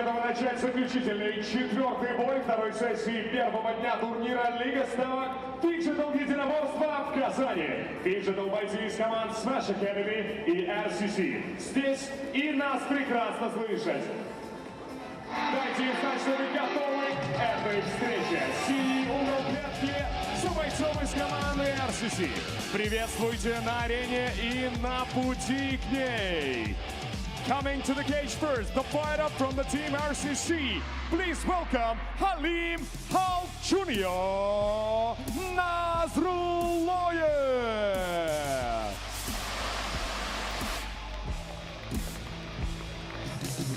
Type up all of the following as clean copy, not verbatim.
готовы начать заключительный четвертый бой второй сессии первого дня турнира Лига Ставок Digital единоборства в Казани. Digital бойцы из команд Smash Academy и RCC. Здесь и нас прекрасно слышать. Дайте им знать, что вы готовы к этой встрече. Синий угол клетки за бойцом из команды RCC. Приветствуйте на арене и на пути к ней. Coming to the cage first, the fighter from the team RCC. Please welcome Halim Half Jr. Nazrullayev.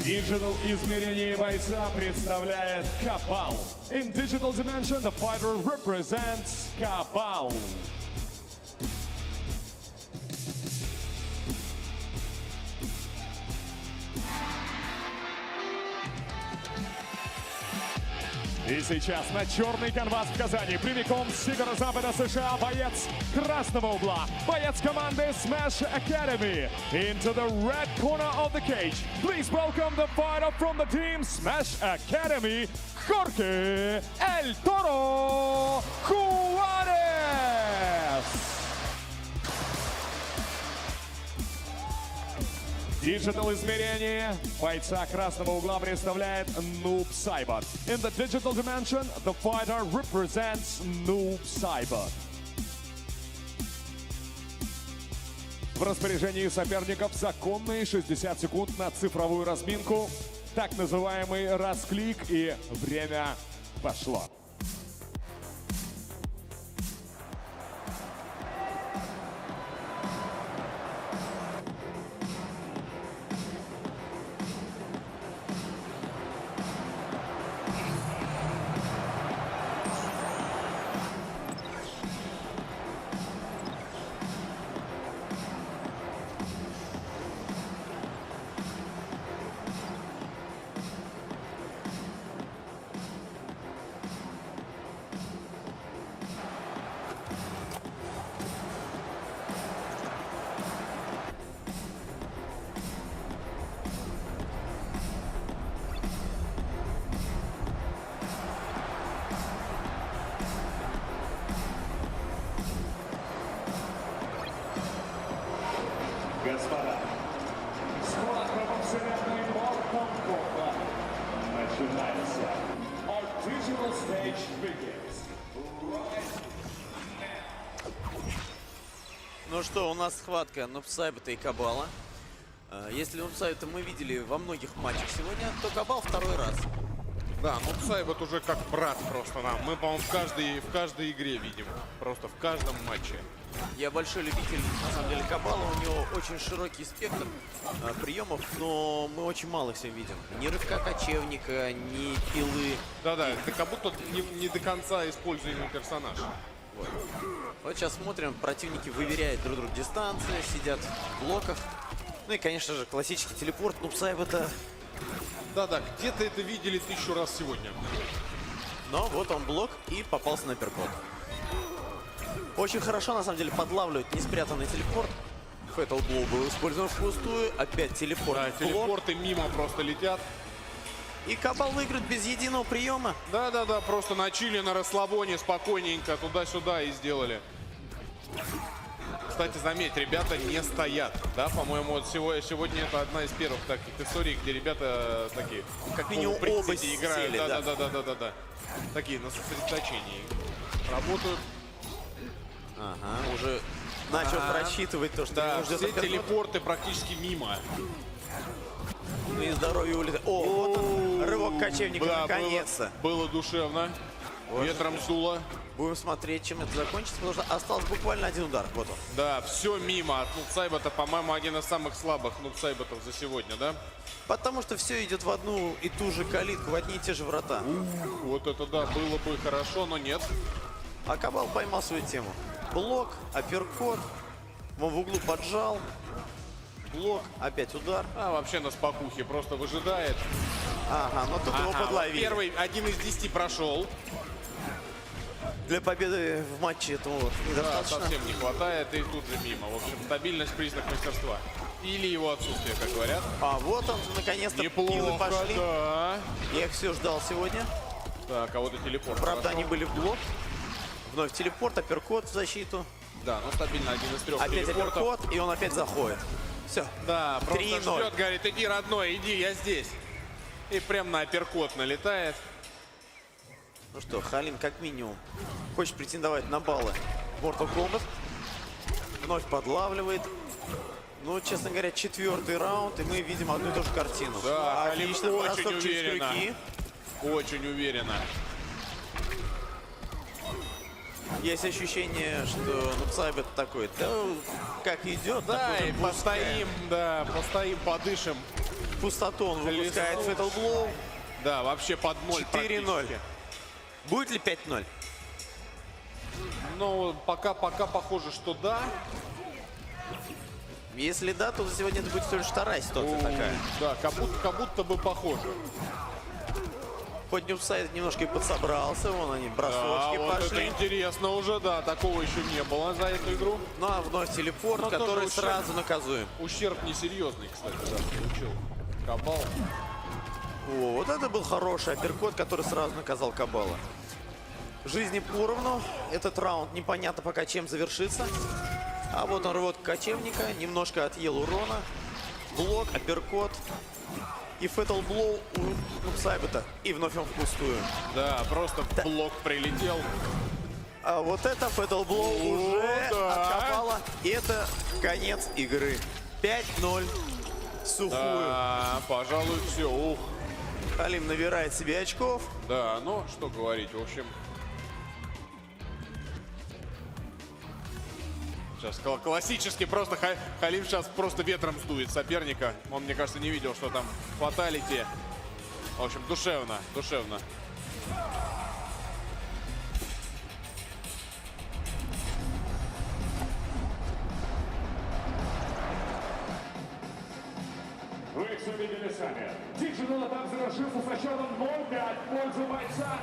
Digital измерение бойца представляет Cabal. In digital dimension, the fighter represents Cabal. И сейчас на черный канвас в Казани прямиком с северо-запада США боец красного угла, боец команды Smash Academy. Into the red corner of the cage, please welcome the fighter from the team Smash Academy, Jorge El Toro Juarez. Digital измерение бойца красного угла представляет Noob Saibot. In the digital dimension, the fighter represents Noob Saibot. В распоряжении соперников законные 60 секунд на цифровую разминку, так называемый расклик, и время пошло. Господа, схватка во вселенной Mortal Kombat начинается. Our digital stage begins right now. Ну что, у нас схватка Нубсайбета и Кабала. Если Нубсайбета мы видели во многих матчах сегодня, то Кабал второй раз. Да, Нубсайбет уже как брат просто нам. Мы, по-моему, в каждой игре видим. Просто в каждом матче. Я большой любитель, на самом деле, Кабала. У него очень широкий спектр приемов, но мы очень мало всем видим. Ни рывка кочевника, ни пилы. Да-да, это как будто не до конца используемый персонаж. Вот сейчас смотрим, противники выверяют друг другу дистанцию, сидят в блоках. Ну и, конечно же, классический телепорт Нубсайбета. Да-да, где-то это видели 1000 раз сегодня. Но вот он блок и попался на перкот. Очень хорошо, на самом деле, подлавливает неспрятанный телепорт. Fatal Blow был использован впустую. Опять телепорт. Да, телепорты мимо просто летят. И Кабал выиграет без единого приема. Да-да-да, просто на чили, на расслабоне, спокойненько туда-сюда и сделали. Кстати, заметь, ребята не стоят. Да, по-моему, вот сегодня это одна из первых таких историй, где ребята такие, как минимум, оба играют. сели, Да-да-да. Такие на сосредоточении работают. Ага, уже начал просчитывать то, что да, ждет все телепорты практически мимо. Ну и здоровье улетает. О, вот он, рывок кочевника, да, наконец-то. Было душевно. Вот. Ветром сдуло. Будем смотреть, чем это закончится, потому что остался буквально один удар. Вот он. Да, все мимо. От Нубсайбета, по-моему, один из самых слабых Нубсайбетов за сегодня, да? Потому что все идет в одну и ту же калитку, в одни и те же врата. Вот это да, было бы хорошо, но нет. А Кабал поймал свою тему. Блок, апперкот, вон в углу поджал. Блок, опять удар. А вообще на спокухе просто выжидает. Ага, но тут его подловили. Первый, 1 из 10 прошел. Для победы в матче этого недостаточно. Да, совсем не хватает, и тут же мимо. В общем, стабильность — признак мастерства. Или его отсутствие, как говорят. А вот он, наконец-то, киллы Неплохо, пошли. да. Я их все ждал сегодня. Так, а вот и телепорт. Правда, Хорошо. они были в блок. Вновь телепорт, апперкот в защиту. Да, но стабильно один из трех Опять телепортов. апперкот, и он опять заходит. Все. Да, просто 3:0. ждет, говорит, иди, родной, иди, я здесь. И прям на апперкот налетает. Ну что, Халим как минимум хочет претендовать на баллы Mortal Kombat. Вновь подлавливает. Ну, честно говоря, 4-й раунд, и мы видим одну и ту же картину. Да, Халим Отлично, очень бросок через уверенно. крюки. Очень уверенно. Есть ощущение, что Нубсайбет такой, да, как идет, Да, так и уже постоим, да, постоим, подышим. в пустоту он выпускает Fatal Blow. Да, вообще под ноль 4:0. практически. Будет ли 5:0? Ну, пока похоже, что да. Если да, то за сегодня это будет всего лишь вторая ситуация такая. Да, как будто бы похоже. Хоть Нубсайбет немножко и подсобрался, вон они, Да, бросочки вот это пошли. интересно уже, да, такого еще не было за эту игру. Ну а вновь телепорт, Но тоже который ущерб. сразу наказуем. Ущерб несерьезный, кстати, да, получил Кабал. О, вот это был хороший апперкот, который сразу наказал Кабала. Жизни поровну. Этот раунд непонятно пока чем завершится. А вот он рвет кочевника, немножко отъел урона. Блок, апперкот. И Fatal Blow у Нубсайбета. И вновь он впустую. Да, просто блок прилетел. А вот это Fatal Blow уже да. от Кабала. И это конец игры. 5:0. Сухую. Да, пожалуй, все. Ух. Халим набирает себе очков. Да, ну, что говорить, в общем. Сейчас классически просто Халим сейчас просто ветром сдует соперника. Он, мне кажется, не видел, что там фаталити. В общем, душевно, душевно. Вы все видели сами. Digital этап завершился со счетом 0-5 в пользу бойца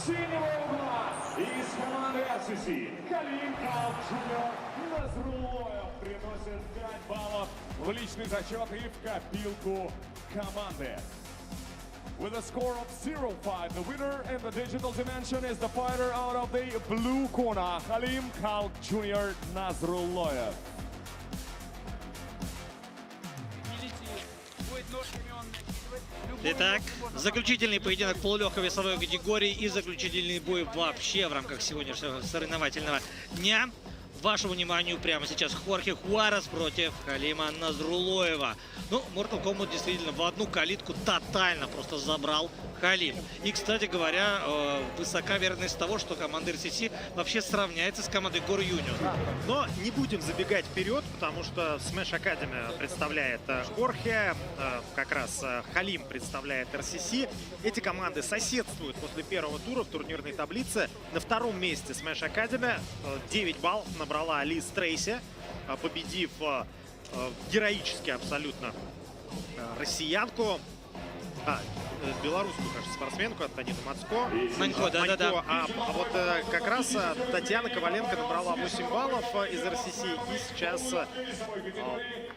синего угла из команды RCC. Халим Калк Джуниор Назрулоев приносит 5 баллов в личный зачет и в копилку команды. With a score of 0-5, the winner in the digital dimension is the fighter out of the blue corner, Халим Калк Jr. Назрулоев. Итак, заключительный поединок полулегкой весовой категории и заключительный бой вообще в рамках сегодняшнего соревновательного дня. Вашему вниманию прямо сейчас Хорхе Хуарес против Халима Назрулоева. Ну, Mortal Kombat действительно в одну калитку тотально просто забрал Халим. И, кстати говоря, высока вероятность того, что команда RCC вообще сравняется с командой Гор Юнион. Но не будем забегать вперед, потому что Smash Academy представляет Хорхе, как раз Халим представляет RCC. Эти команды соседствуют после первого тура в турнирной таблице. На втором месте Smash Academy 9 баллов набрала Лиз Трейси, победив героически абсолютно россиянку. Белорусскую, кажется, спортсменку, Антонину Мацко. Манько, да-да-да. А вот как раз Татьяна Коваленко набрала 8 баллов из РСС. И сейчас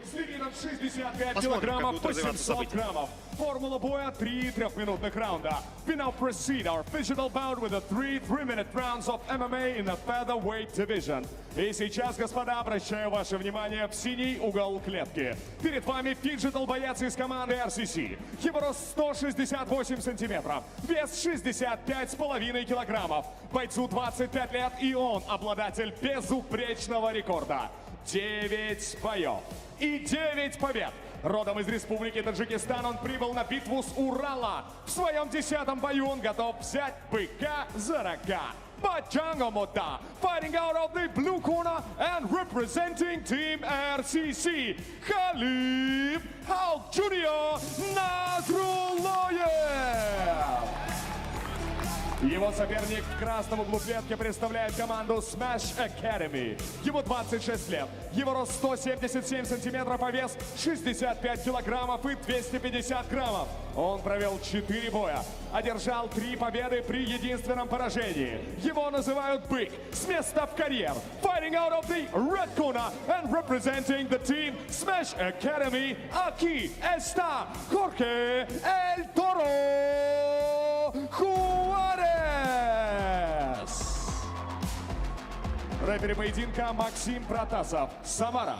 С лимитом 65 Посмотрим, килограммов как будут по развиваться 700 события. граммов. Формула боя 3 трехминутных раунда. We now proceed our physical bout with the 3 3-minute rounds of MMA in the featherweight division. И сейчас, господа, обращаю ваше внимание в синий угол клетки. Перед вами фиджитал боец из команды RCC. Его рост 168 сантиметров, вес 65,5 килограммов. Бойцу 25 лет, и он обладатель безупречного рекорда. 9 боев и 9 побед. Родом из Республики Таджикистан он прибыл на битву с Урала. В своем 10-м бою он готов взять быка за рога. Баджанга Мота, fighting out of the blue corner and representing Team RCC, Халим Калк Jr. Назрулоев. Его соперник в красном углу клетки представляет команду Smash Academy. Ему 26 лет. Его рост 177 сантиметров, а вес 65 килограммов и 250 граммов. Он провел 4 боя, одержал 3 победы при единственном поражении. Его называют Бык. С места в карьер. Fighting out of the red corner and representing the team Smash Academy, aquí está Jorge El Toro Juárez. Рефери поединка Максим Протасов, Самара.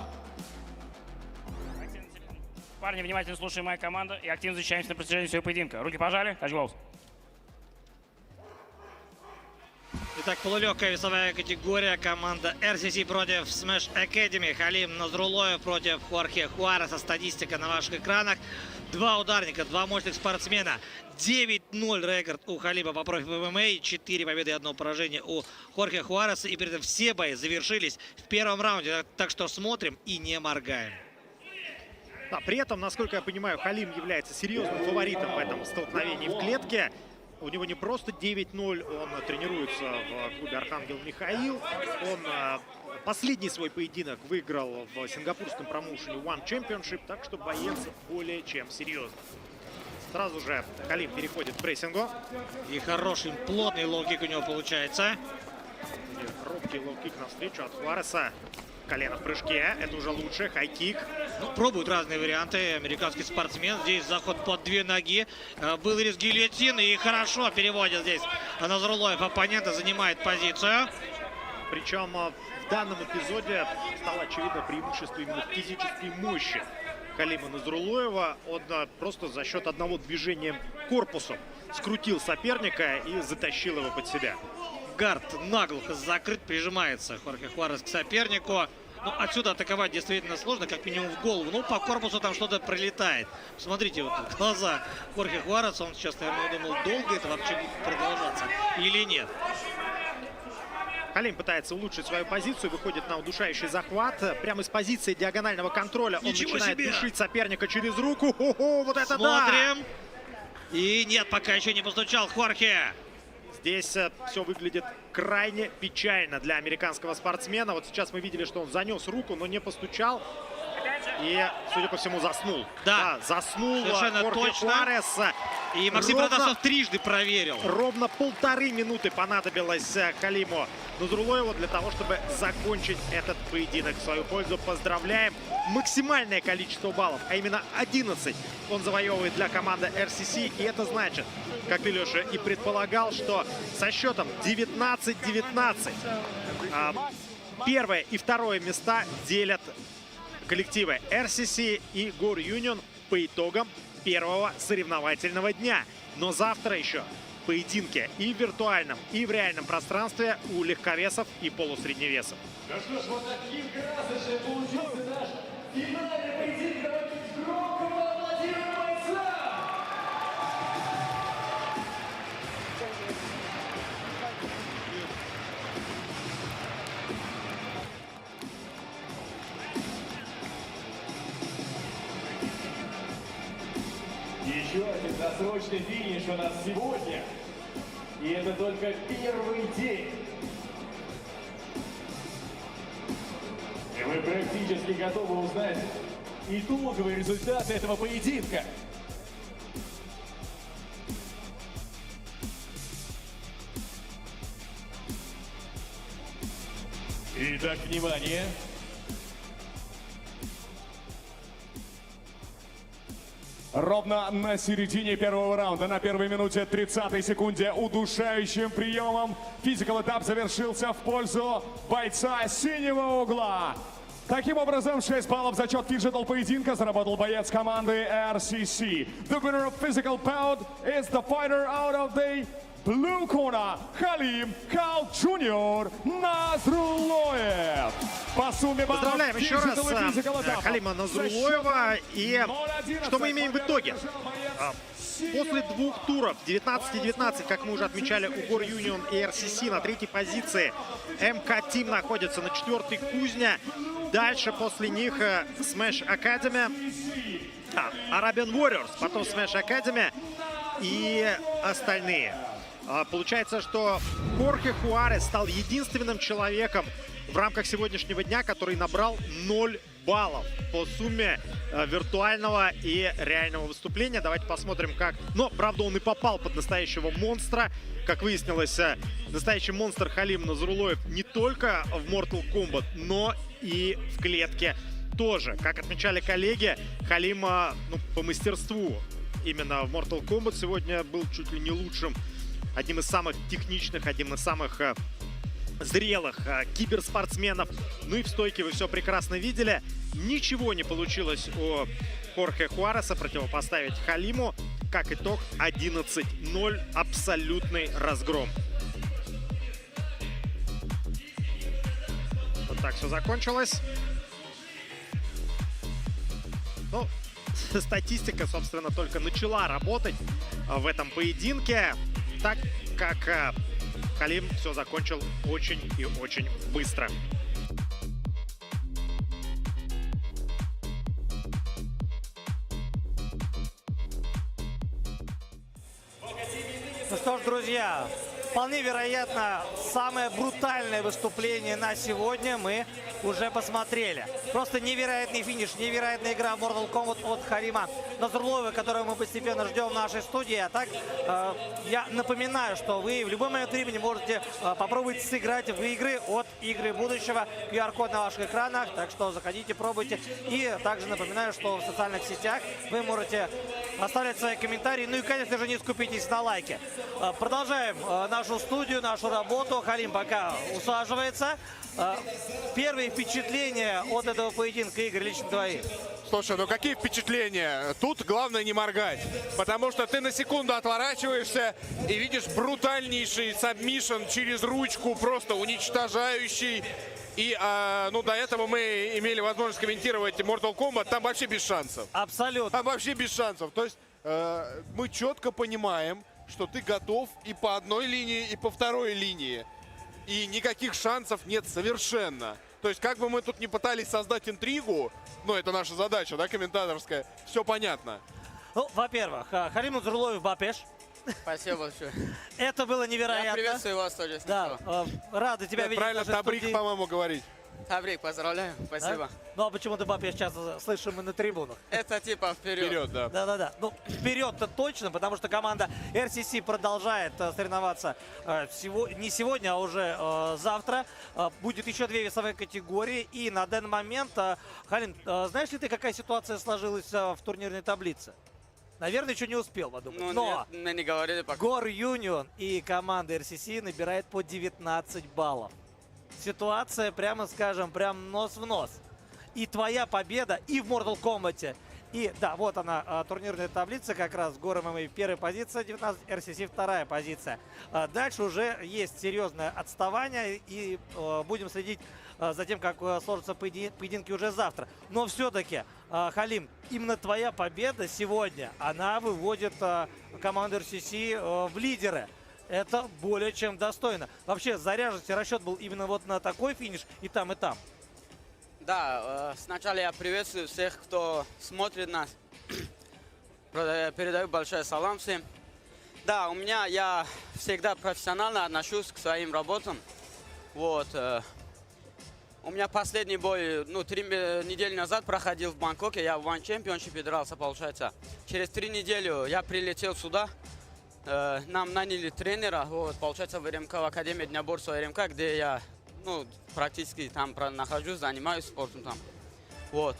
Парни, внимательно слушаем мою команду и активно защищаемся на протяжении всего поединка. Руки пожали, touch gloves. Итак, полулегкая весовая категория. Команда RCC против Smash Academy. Халим Назрулоев против Хорхе Хуареса. Статистика на ваших экранах. 2 ударника, 2 мощных спортсмена. 9-0 рекорд у Халима по профи ММА. 4 победы и 1 поражение у Хорхе Хуареса. И при этом все бои завершились в первом раунде. Так что смотрим и не моргаем. Да, при этом, насколько я понимаю, Халим является серьезным фаворитом в этом столкновении в клетке. У него не просто 9-0, он тренируется в клубе Архангел Михаил. Он последний свой поединок выиграл в сингапурском промоушене One Championship, так что боец более чем серьезный. Сразу же Халим переходит к прессингу. И хороший, плотный лоу-кик у него получается. И робкий лоу-кик навстречу от Хуареса. Колено в прыжке, это уже лучше, хай-кик. Ну, пробуют разные варианты. Американский спортсмен. Здесь заход под 2 ноги. Был риск гильотины и хорошо переводит здесь Назрулоев оппонента, занимает позицию. Причем в данном эпизоде стало очевидно преимущество именно в физической мощи Халима Назрулоева. Он просто за счет одного движения корпусом скрутил соперника и затащил его под себя. Гард наглухо закрыт, прижимается Хорхе Хуарес к сопернику. Ну, отсюда атаковать действительно сложно, как минимум в голову. Ну, по корпусу там что-то прилетает. Смотрите, вот глаза Хорхе Хуареса. Он сейчас, наверное, думал, долго это вообще будет продолжаться или нет. Халим пытается улучшить свою позицию, выходит на удушающий захват. Прямо из позиции диагонального контроля он начинает душить соперника через руку. Хо-хо, вот это Смотрим. Да! И нет, пока еще не постучал Хорхе. Здесь все выглядит крайне печально для американского спортсмена. Вот сейчас мы видели, что он занес руку, но не постучал. И, судя по всему, заснул. Да, заснул совершенно Хорхе точно. Хуарес. И Максим Протасов трижды проверил. Ровно 1,5 минуты понадобилось Халиму Назрулоеву для того, чтобы закончить этот поединок в свою пользу. Поздравляем. Максимальное количество баллов, а именно 11, он завоевывает для команды RCC. И это значит, как ты, Леша, и предполагал, что со счетом 19-19 первое и второе места делят коллективы RCC и Go Union по итогам первого соревновательного дня. Но завтра еще поединки и в виртуальном, и в реальном пространстве у легковесов и полусредневесов. Ну что ж, вот таким красочным получился наш финальный поединок. Давайте громко поаплодируем бойцам! Еще один досрочный финиш у нас сегодня. И это только первый день. И мы практически готовы узнать итоговый результат этого поединка. Итак, внимание. Ровно на середине первого раунда, на первой минуте 30-й секунде, удушающим приемом физикал этап завершился в пользу бойца синего угла. Таким образом, 6 баллов за счет фиджитал поединка заработал боец команды RCC. The winner of physical bout is the fighter out of the blue corner, Халим Кал Джуниор Назрулоев. По сумме баллов Поздравляем еще раз физикал этапа Халима Назрулоева. И что мы имеем в итоге? После 2 туров 19-19, как мы уже отмечали, у Go Union и RCC на 3-й позиции. МК Team находится на 4-й, Кузня. Дальше после них Smash Academy, Arabian Warriors, потом Smash Academy и остальные. Получается, что Хорхе Хуарес стал единственным человеком в рамках сегодняшнего дня, который набрал 0 баллов по сумме виртуального и реального выступления. Давайте посмотрим, как... Но, правда, он и попал под настоящего монстра. Как выяснилось, настоящий монстр Халим Назрулоев не только в Mortal Kombat, но и в клетке тоже. Как отмечали коллеги, Халим по мастерству именно в Mortal Kombat сегодня был чуть ли не лучшим. Одним из самых техничных, одним из самых зрелых киберспортсменов. Ну и в стойке вы все прекрасно видели. Ничего не получилось у Хорхе Хуареса противопоставить Халиму. Как итог, 11-0. Абсолютный разгром. Вот так все закончилось. Ну, статистика, собственно, только начала работать в этом поединке, так как Халим все закончил очень и очень быстро. Ну что ж, друзья, вполне вероятно, самое брутальное выступление на сегодня мы уже посмотрели. Просто невероятный финиш, невероятная игра в Mortal Kombat от Халима Назрулоева, которого мы постепенно ждем в нашей студии. А так, я напоминаю, что вы в любой момент времени можете попробовать сыграть в игры от Игры Будущего. QR-код на ваших экранах, так что заходите, пробуйте. И также напоминаю, что в социальных сетях вы можете оставлять свои комментарии. Ну и, конечно же, не скупитесь на лайки. Продолжаем нашу студию, нашу работу. Халим пока усаживается. Первые впечатления от этого поединка, Игорь, лично твои? Слушай, ну какие впечатления? Тут главное не моргать, потому что ты на секунду отворачиваешься и видишь брутальнейший сабмишн через ручку, просто уничтожающий. И, до этого мы имели возможность комментировать Mortal Kombat, там вообще без шансов. Абсолютно. Там вообще без шансов. То есть мы четко понимаем, что ты готов и по одной линии, и по второй линии. И никаких шансов нет совершенно. То есть как бы мы тут не пытались создать интригу, это наша задача, да, комментаторская, все понятно. Ну, во-первых, Халим Назрулоев Бапеш. Спасибо большое. Это было невероятно. Я приветствую вас тоже. Да, рады тебя видеть. Правильно, в нашей Табрик, студии. по-моему, говорить. Табрик, поздравляю. Спасибо. Да? Ну, а почему ты Бапеш часто слышим и на трибунах? Это типа вперед. Вперед, да. Да-да-да. Ну, вперед-то точно, потому что команда RCC продолжает соревноваться не сегодня, а уже завтра. Будет еще 2 весовые категории. И на данный момент, Халим, знаешь ли ты, какая ситуация сложилась в турнирной таблице? Наверное, еще не успел подумать. Ну, Но нет, мне не говорили пока. Гор Юнион и команда RCC набирает по 19 баллов. Ситуация, прямо скажем, прям нос в нос. И твоя победа и в Mortal Kombat. И да, вот она, турнирная таблица, как раз Гор ММА первая позиция, 19, RCC вторая позиция. Дальше уже есть серьезное отставание, и будем следить за тем, как сложатся поединки уже завтра. Но все-таки, Халим, именно твоя победа сегодня, она выводит команду RCC в лидеры. Это более чем достойно. Вообще, заряженный расчет был именно вот на такой финиш и там, и там. Да, сначала я приветствую всех, кто смотрит нас. Передаю большой салам всем. Да, я всегда профессионально отношусь к своим работам. Вот. У меня последний бой, 3 недели назад проходил в Бангкоке. Я в One Championship дрался, получается. Через 3 недели я прилетел сюда. Нам наняли тренера, получается, в РМК, в Академии Днеборства РМК, где я, практически там нахожусь, занимаюсь спортом там. Вот.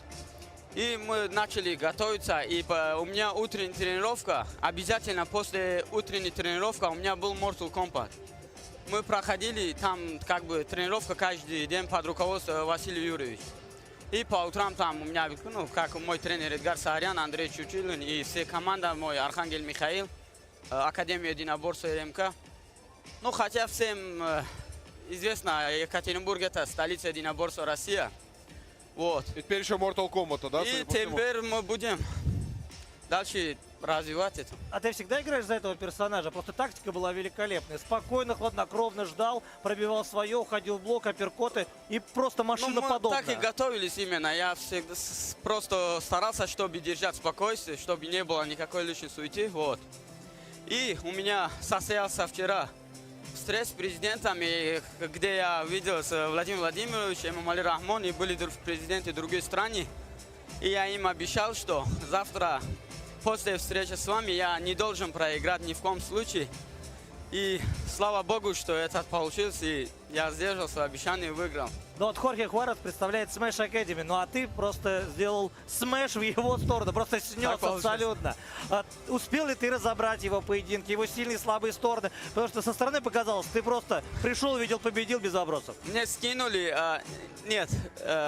И мы начали готовиться, и у меня утренняя тренировка, обязательно после утренней тренировки у меня был Mortal Kombat. Мы проходили там, тренировка каждый день под руководством Василия Юрьевича. И по утрам там у меня, как мой тренер Эдгар Саарян, Андрей Чучилин и все команда, мой Архангел Михаил, Академия единоборства РМК. Хотя всем известно, Екатеринбург это столица единоборства России. Вот. И теперь еще Mortal Kombat, да? И теперь мы будем дальше развивать это. А ты всегда играешь за этого персонажа? Просто тактика была великолепная. Спокойно, хладнокровно ждал, пробивал свое, уходил в блок, апперкоты и просто машина мы подобная. так и готовились именно. Я всегда просто старался, чтобы держать спокойствие, чтобы не было никакой лишней суеты. Вот. И у меня состоялся вчера встреча с президентами, где я видел с Владимиром Владимировичем, Эмомали Рахмон, и были президенты другой страны. И я им обещал, что завтра, после встречи с вами, я не должен проиграть ни в коем случае. И слава богу, что это получилось, и я сдержал свое обещание и выиграл. Но вот Хорхе Хуарес представляет Smash Academy, ну а ты просто сделал смеш в его сторону, просто снес абсолютно. Успел ли ты разобрать его поединки, его сильные и слабые стороны? Потому что со стороны показалось, ты просто пришел, видел, победил без вопросов. Мне скинули, нет,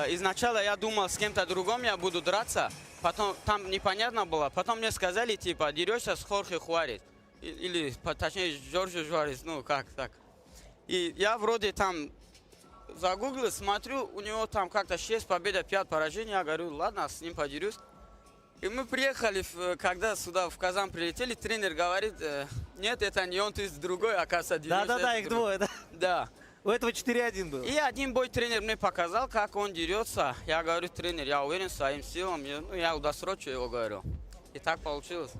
изначально я думал, с кем-то другим я буду драться, потом там непонятно было, потом мне сказали, типа, дерешься с Хорхе Хуарес. Или, точнее, Джорджо Жуарес, ну как так. И я вроде там загуглил, смотрю, у него там как-то 6 побед, 5 поражений. Я говорю, ладно, с ним подерюсь. И мы приехали, когда сюда в Казан прилетели, тренер говорит, нет, это не он, ты другой, оказывается, дерется. Да-да-да, их двое, да? Да. У этого 4-1 был. И один бой тренер мне показал, как он дерется. Я говорю, тренер, я уверен в своим силам, я удосрочу его, говорю. И так получилось.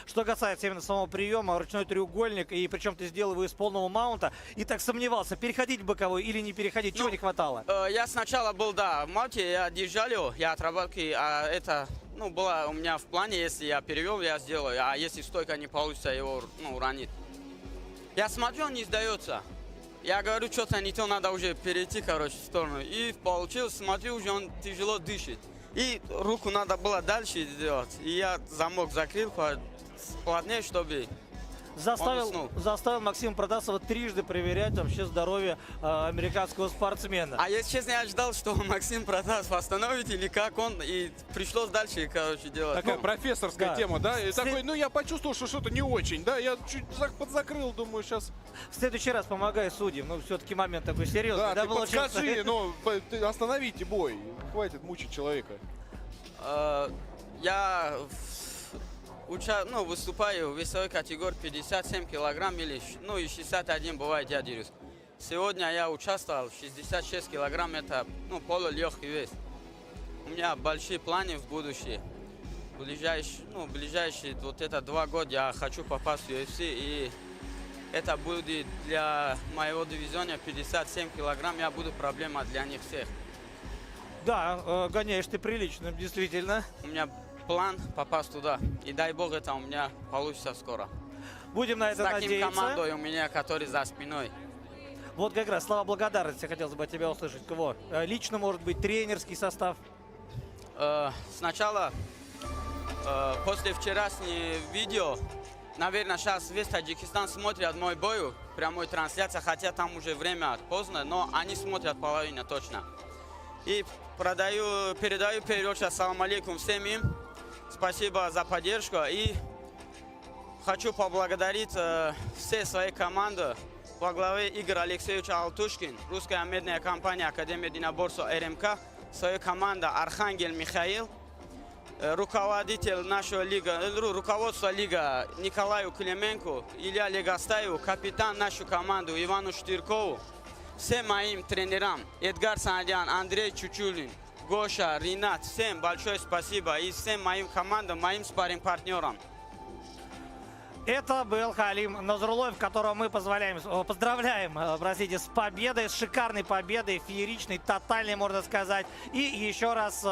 Что касается именно самого приема, ручной треугольник, и причем ты сделал его из полного маунта, и так сомневался, переходить в боковой или не переходить, чего не хватало? Я сначала был, да, в маунте, я держал его, я отработки, а это, ну, было у меня в плане, если я перевел, я сделаю, а если стойка не получится, его, ну, уронит. Я смотрю, он не сдается. Я говорю, что-то не то, надо уже перейти, короче, в сторону. И получилось, смотрю, уже он тяжело дышит. И руку надо было дальше сделать. И я замок закрыл плотнее, чтобы заставил Максима Протасова трижды проверять вообще здоровье американского спортсмена. А если честно, я ждал, что Максим Протасов остановит или как он, и пришлось дальше, короче, делать. Такая профессорская да. тема, да? И такой, ну я почувствовал, что что-то не очень, да? Я чуть подзакрыл, думаю, сейчас. В следующий раз помогай судьям, ну все-таки момент такой серьезный. Да, ты подскажи, ну остановите бой, хватит мучить человека. Я выступаю в весовой категории 57 килограмм или, ну, и 61 бывает, я дерюсь. Сегодня я участвовал в 66 килограмм, это, ну, полулегкий вес. У меня большие планы в будущее. Ближайшие вот это 2 года я хочу попасть в UFC, и это будет для моего дивизиона 57 килограмм, я буду проблема для них всех. Да, гоняешь ты прилично, действительно. У меня план попасть туда. И дай бог, это у меня получится скоро. Будем на это надеяться. С таким командой у меня, который за спиной. Вот как раз слова благодарности хотелось бы от тебя услышать. Кого? Лично, может быть, тренерский состав? Сначала, после вчерашнего видео, наверное, сейчас весь Таджикистан смотрит мой бой, прямой трансляция, хотя там уже время поздно, но они смотрят половину точно. И передаю передачу ассаламу алейкум всем им. Спасибо за поддержку. И хочу поблагодарить все свои команды во главе Игорь Алексеевич Алтушкин, русская медная компания Академия единоборства РМК, свою команду Архангел Михаил, руководитель нашего руководства лига Николаю Клименко, Илья Легостаеву, капитан нашу команду Ивану Штыркову, всем моим тренерам Эдгар Сандян, Андрей Чучулин, Гоша, Ринат, всем большое спасибо и всем моим командам, моим спарринг-партнерам. Это был Халим Назрулоев, которого мы поздравляем, простите, с победой, с шикарной победой, фееричной, тотальной, можно сказать. И еще раз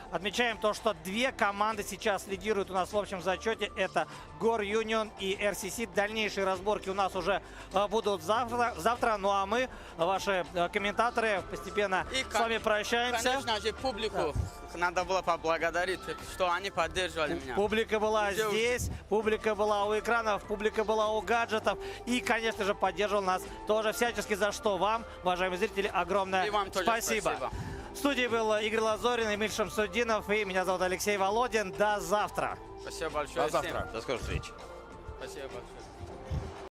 отмечаем то, что 2 команды сейчас лидируют у нас в общем зачете. Это Гор Юнион и РСС. Дальнейшие разборки у нас уже будут завтра. Ну а мы, ваши комментаторы, постепенно с вами прощаемся. Конечно же, публику надо было поблагодарить, что они поддерживали меня. Публика была здесь, публика была у экранов, публика была у гаджетов. И, конечно же, поддерживал нас тоже всячески, за что вам, уважаемые зрители, огромное спасибо. В студии был Игорь Лазорин, Эмиль Шамсудинов, и меня зовут Алексей Володин. До завтра. Спасибо большое. До завтра. До скорой встречи. Спасибо большое.